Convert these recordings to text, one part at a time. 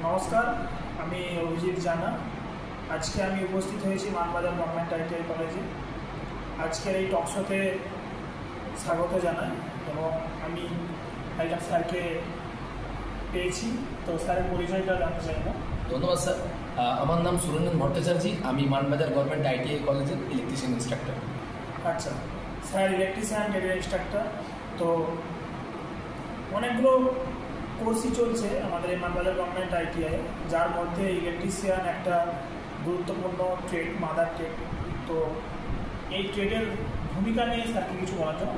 নমস্কার, আমি অভিজিৎ জানা। আজকে আমি উপস্থিত হয়েছি মানবাজার গভর্নমেন্ট আইটিআই কলেজে। আজকের এই টকশোতে স্বাগত জানাই এবং আমি একটা স্যারকে পেয়েছি, তো স্যারের পরিচয়টা জানতে চাইব। ধন্যবাদ স্যার। আমার নাম সুরেন্দ্র ভট্টাচার্য, আমি মানবাজার গভর্নমেন্ট আইটিআই কলেজের ইলেকট্রিশিয়ান ইনস্ট্রাক্টর। আচ্ছা স্যার, ইলেকট্রিশিয়ান ট্রেডের ইনস্ট্রাক্টর। তো অনেকগুলো কোর্সই চলছে আমাদের এই মানবাজার গভর্নমেন্ট আইটিআই, যার মধ্যে ইলেকট্রিশিয়ান একটা গুরুত্বপূর্ণ ট্রেড, মাদার ট্রেড। তো এই ট্রেডের ভূমিকা নিয়ে স্যারকে কিছু বলার জন্য।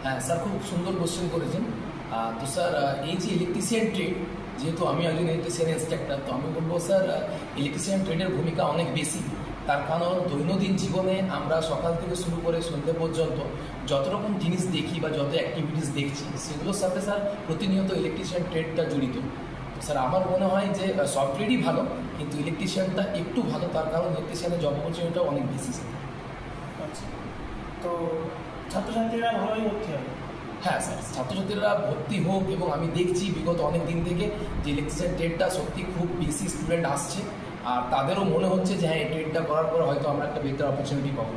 হ্যাঁ স্যার, খুব সুন্দর কোশ্চেন করেছেন। তো স্যার, এই যে ইলেকট্রিশিয়ান ট্রেড, যেহেতু আমি একজন ইলেকট্রিশিয়ান ইনস্ট্রাক্টর, তো আমি বলবো স্যার ইলেকট্রিশিয়ান ট্রেডের ভূমিকা অনেক বেশি। তার কারণ দৈনন্দিন জীবনে আমরা সকাল থেকে শুরু করে সন্ধ্যে পর্যন্ত যত রকম জিনিস দেখি বা যত অ্যাক্টিভিটিস দেখছি, সেগুলোর সাথে স্যার প্রতিনিয়ত ইলেকট্রিশিয়ান ট্রেডটা জড়িত। তো স্যার আমার মনে হয় যে সব ট্রেডই ভালো, কিন্তু ইলেকট্রিশিয়ানটা একটু ভালো, তার কারণ ইলেকট্রিশিয়ানের জব অপরচুনিটিটাও অনেক বেশি। আচ্ছা, তো ছাত্রছাত্রীরা ভালোই ভর্তি হবে? হ্যাঁ স্যার, ছাত্রছাত্রীরা ভর্তি হোক, এবং আমি দেখছি বিগত অনেক দিন থেকে যে ইলেকট্রিশিয়ান ট্রেডটা সত্যি খুব বেশি স্টুডেন্ট আসছে, আর তাদেরও মনে হচ্ছে যে হ্যাঁ, এই ট্রেডটা করার পর হয়তো আমরা একটা বেটার অপরচুনিটি পাবো।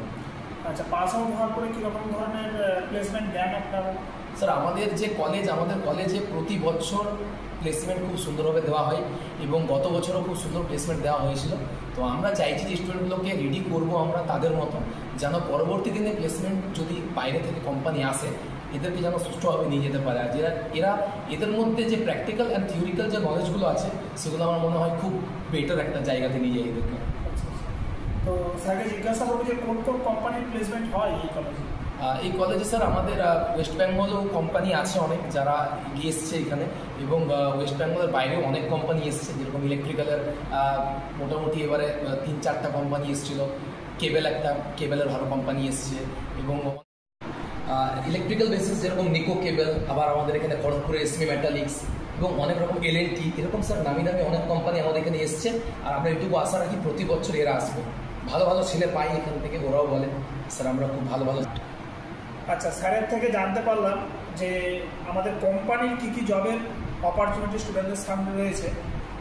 আচ্ছা, পাস আউট হওয়ার পরে কীরকম ধরনের প্লেসমেন্ট দেন আপনারা? স্যার, আমাদের কলেজে প্রতি বছর প্লেসমেন্ট খুব সুন্দরভাবে দেওয়া হয়, এবং গত বছরও খুব সুন্দর প্লেসমেন্ট দেওয়া হয়েছিল। তো আমরা চাইছি যে স্টুডেন্টগুলোকে রেডি করবো আমরা তাদের মতো, যেন পরবর্তী দিনে প্লেসমেন্ট যদি বাইরে থেকে কোম্পানি আসে, এদেরকে যেন সুষ্ঠুভাবে নিয়ে যেতে পারে। আর এদের মধ্যে যে প্র্যাকটিক্যাল অ্যান্ড থিওরিক্যাল যে নলেজগুলো আছে, সেগুলো আমার মনে হয় খুব বেটার একটা জায়গাতে নিয়ে যায় এদেরকে। তো স্যারকে জিজ্ঞাসা করবো যে কোন কোন কোম্পানির প্লেসমেন্ট হয় এই কলেজে? এই কলেজে স্যার আমাদের ওয়েস্ট বেঙ্গলেও কোম্পানি আছে অনেক, যারা এগিয়ে এসছে এখানে, এবং ওয়েস্ট বেঙ্গলের বাইরেও অনেক কোম্পানি এসছে। যেরকম ইলেকট্রিক্যালের মোটামুটি এবারে 3-4টা কোম্পানি এসেছিল, কেবেলের ভালো কোম্পানি এসছে, এবং ইলেকট্রিক্যাল বেসিস যেরকম নিকো কেবল, আবার আমাদের এখানে খড়গপুরে এসমি মেটালিক্স, এবং অনেক রকম এলএনটি, এরকম স্যার নামি অনেক কোম্পানি আমাদের এখানে এসছে। আর আমরা এটুকু আশা রাখি প্রতি বছর এরা আসবে, ভালো ভালো ছেলে পাই এখান থেকে, ওরাও বলে স্যার আমরা খুব ভালো। আচ্ছা, স্যারের থেকে জানতে পারলাম যে আমাদের কোম্পানির কী কী জবের অপরচুনিটি স্টুডেন্টদের সামনে রয়েছে।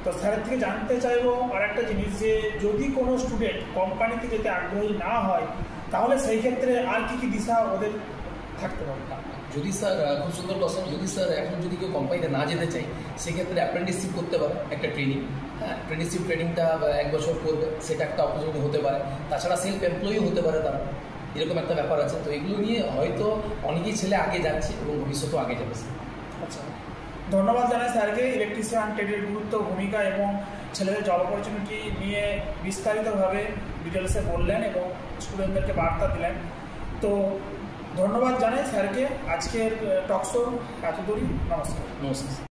তো স্যারের থেকে জানতে চাইবো আর একটা জিনিস, যে যদি কোনো স্টুডেন্ট কোম্পানিতে যেতে আগ্রহী না হয়, তাহলে সেই ক্ষেত্রে আর কী কী দিশা ওদের থাকতে পারে? যদি স্যার, খুব সুন্দর কোশ্চেন, যদি স্যার এখন যদি কেউ কোম্পানিতে না যেতে চাই, সেক্ষেত্রে অ্যাপ্রেন্টিসশিপ করতে পারে, একটা ট্রেনিং। হ্যাঁ, অ্যাপ্রেন্টিসশিপ ট্রেনিংটা 1 বছর করবে, সেটা একটা অপরচুনিটি হতে পারে। তাছাড়া সেলফ এমপ্লয়িও হতে পারে তারা, এরকম একটা ব্যাপার আছে। তো এগুলো নিয়ে হয়তো অনেকেই ছেলে আগে যাচ্ছে এবং ভবিষ্যতেও আগে যাবে। আচ্ছা, ধন্যবাদ জানাই স্যারকে ইলেকট্রিশিয়ান ট্রেডের গুরুত্ব, ভূমিকা এবং ছেলেদের জব অপরচুনিটি নিয়ে বিস্তারিতভাবে ডিটেলসে বললেন এবং স্টুডেন্টদেরকে বার্তা দিলেন। তো ধন্যবাদ জানাই স্যারকে। আজকের টকশো এতদূরই। নমস্কার।